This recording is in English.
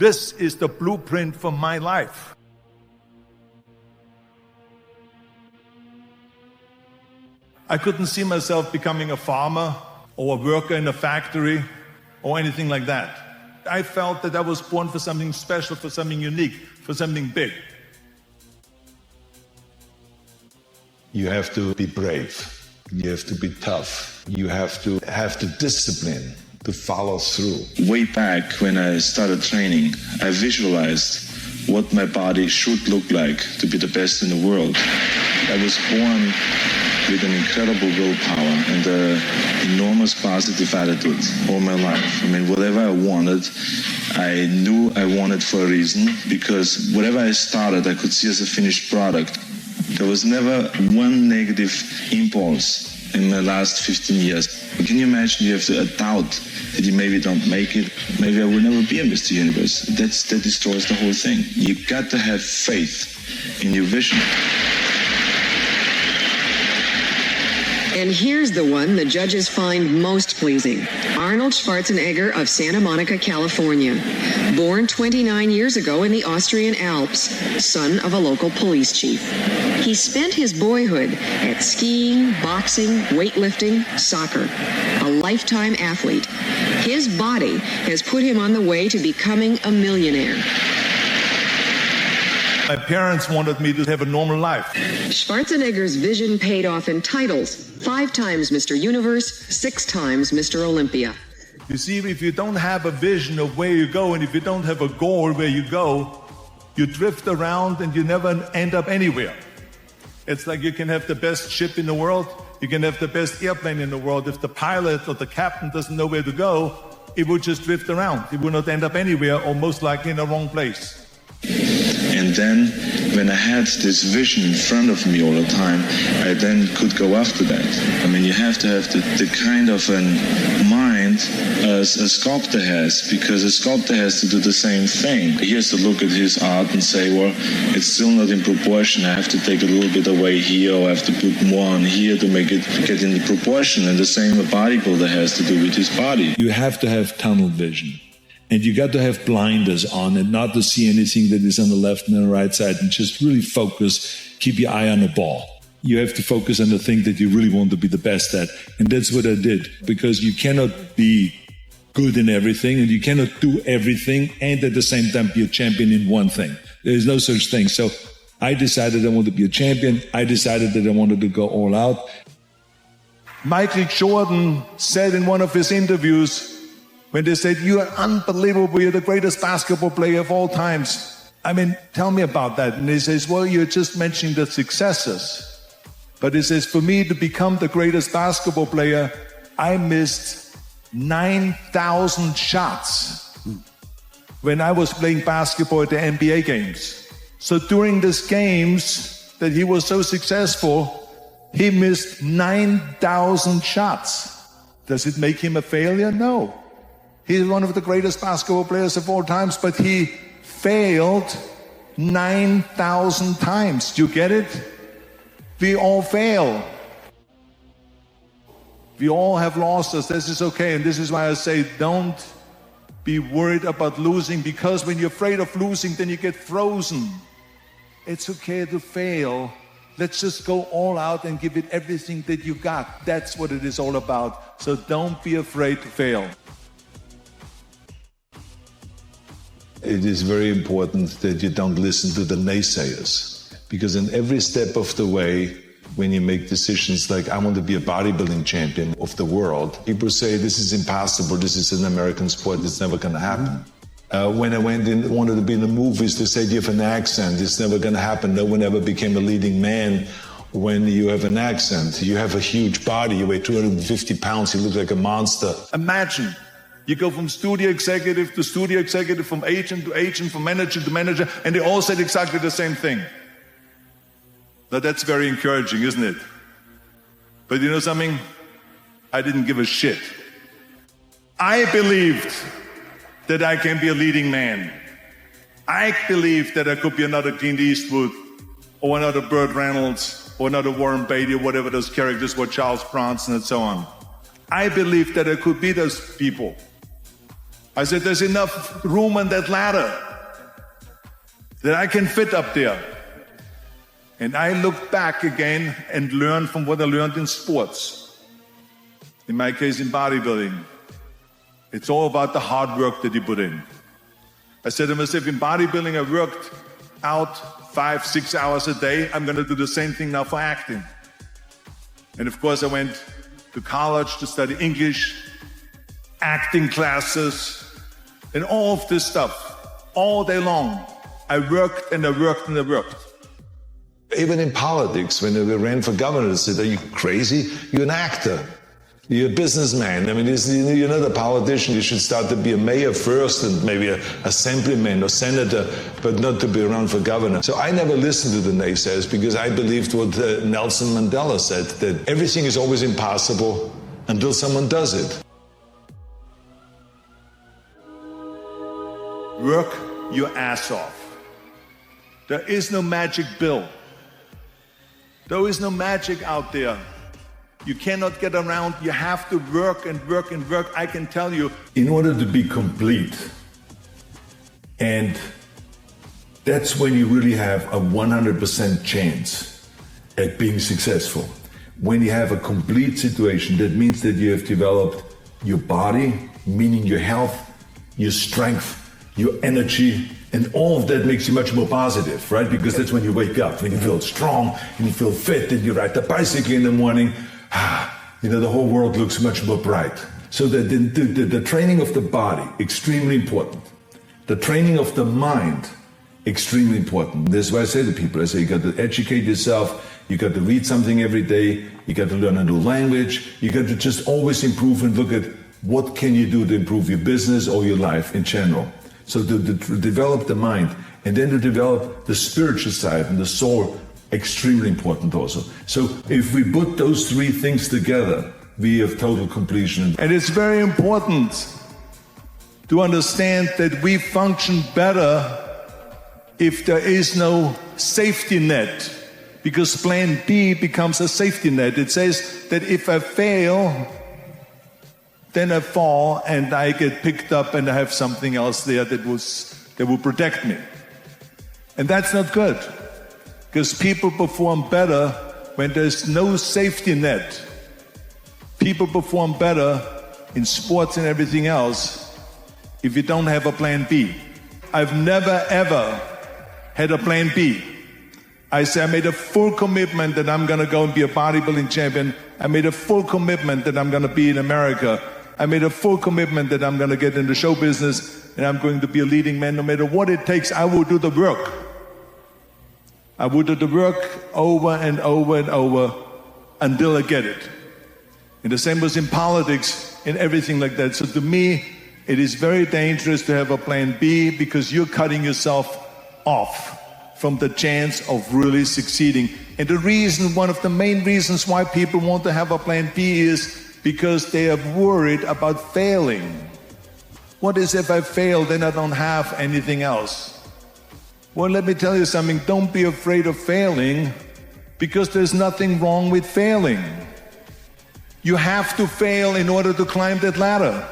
This is the blueprint for my life. I couldn't see myself becoming a farmer or a worker in a factory or anything like that. I felt that I was born for something special, for something unique, for something big. You have to be brave. You have to be tough. You have to have the discipline to follow through. Way back when I started training, I visualized what my body should look like to be the best in the world. I was born with an incredible willpower and an enormous positive attitude all my life. I mean, whatever I wanted, I knew I wanted for a reason, because whatever I started, I could see as a finished product. There was never one negative impulse in my last 15 years. Can you imagine you have a doubt that you maybe don't make it? Maybe I will never be a Mr. Universe. That destroys the whole thing. You got to have faith in your vision. And here's the one the judges find most pleasing. Arnold Schwarzenegger of Santa Monica, California. Born 29 years ago in the Austrian Alps, son of a local police chief. He spent his boyhood at skiing, boxing, weightlifting, soccer. A lifetime athlete. His body has put him on the way to becoming a millionaire. My parents wanted me to have a normal life. Schwarzenegger's vision paid off in titles. 5 times Mr. Universe, 6 times Mr. Olympia. You see, if you don't have a vision of where you go, and if you don't have a goal where you go, you drift around and you never end up anywhere. It's like you can have the best ship in the world, you can have the best airplane in the world. If the pilot or the captain doesn't know where to go, it will just drift around. It will not end up anywhere, or most likely in the wrong place. And then, when I had this vision in front of me all the time, I then could go after that. I mean, you have to have the kind of a mind as a sculptor has, because a sculptor has to do the same thing. He has to look at his art and say, well, it's still not in proportion. I have to take a little bit away here, or I have to put more on here to make it get into proportion. And the same a bodybuilder has to do with his body. You have to have tunnel vision. And you got to have blinders on and not to see anything that is on the left and the right side, and just really focus, keep your eye on the ball. You have to focus on the thing that you really want to be the best at. And that's what I did, because you cannot be good in everything and you cannot do everything and at the same time be a champion in one thing. There is no such thing. So I decided I wanted to be a champion. I decided that I wanted to go all out. Michael Jordan said in one of his interviews, when they said, "You are unbelievable, you're the greatest basketball player of all times." I mean, tell me about that. And he says, well, you're just mentioning the successes. But he says, for me to become the greatest basketball player, I missed 9,000 shots when I was playing basketball at the NBA games. So during these games that he was so successful, he missed 9,000 shots. Does it make him a failure? No. He's one of the greatest basketball players of all times, but he failed 9,000 times. Do you get it? We all fail. We all have losses. This is okay. And this is why I say don't be worried about losing, because when you're afraid of losing, then you get frozen. It's okay to fail. Let's just go all out and give it everything that you got. That's what it is all about. So don't be afraid to fail. It is very important that you don't listen to the naysayers, because in every step of the way, when you make decisions like, I want to be a bodybuilding champion of the world, people say, this is impossible, this is an American sport, it's never going to happen. When I wanted to be in the movies, they said, you have an accent, it's never going to happen. No one ever became a leading man when you have an accent. You have a huge body, you weigh 250 pounds, you look like a monster. Imagine. You go from studio executive to studio executive, from agent to agent, from manager to manager, and they all said exactly the same thing. Now that's very encouraging, isn't it? But you know something? I didn't give a shit. I believed that I can be a leading man. I believed that I could be another Clint Eastwood, or another Burt Reynolds, or another Warren Beatty, or whatever those characters were, Charles Bronson and so on. I believed that I could be those people. I said, there's enough room on that ladder that I can fit up there. And I looked back again and learned from what I learned in sports. In my case, in bodybuilding. It's all about the hard work that you put in. I said to myself, in bodybuilding, I worked out 5-6 hours a day. I'm going to do the same thing now for acting. And of course, I went to college to study English, acting classes, and all of this stuff. All day long, I worked and I worked and I worked. Even in politics, when we ran for governor, they said, are you crazy? You're an actor. You're a businessman. I mean, you're not a politician. You should start to be a mayor first and maybe an assemblyman or senator, but not to be around for governor. So I never listened to the naysayers because I believed what Nelson Mandela said, that everything is always impossible until someone does it. Work your ass off. There is no magic pill. There is no magic out there. You cannot get around. You have to work and work and work. I can tell you. In order to be complete, and that's when you really have a 100% chance at being successful. When you have a complete situation, that means that you have developed your body, meaning your health, your strength, your energy, and all of that makes you much more positive, right? Because that's when you wake up, when you feel strong, and you feel fit, and you ride the bicycle in the morning, the whole world looks much more bright. So the training of the body, extremely important. The training of the mind, extremely important. That's why I say to people, I say, you got to educate yourself, you got to read something every day, you got to learn a new language, you got to just always improve and look at what can you do to improve your business or your life in general. So to develop the mind, and then to develop the spiritual side and the soul, extremely important also. So if we put those three things together, we have total completion. And it's very important to understand that we function better if there is no safety net, because plan B becomes a safety net. It says that if I fail, then I fall and I get picked up and I have something else there that will protect me. And that's not good, because people perform better when there's no safety net. People perform better in sports and everything else if you don't have a plan B. I've never ever had a plan B. I say I made a full commitment that I'm gonna go and be a bodybuilding champion. I made a full commitment that I'm gonna be in America. I made a full commitment that I'm gonna get into show business and I'm going to be a leading man. No matter what it takes, I will do the work. I will do the work over and over and over until I get it. And the same was in politics and everything like that. So to me, it is very dangerous to have a plan B, because you're cutting yourself off from the chance of really succeeding. And the reason, one of the main reasons why people want to have a plan B is because they are worried about failing. What is if I fail, then I don't have anything else? Well, let me tell you something. Don't be afraid of failing, because there's nothing wrong with failing. You have to fail in order to climb that ladder.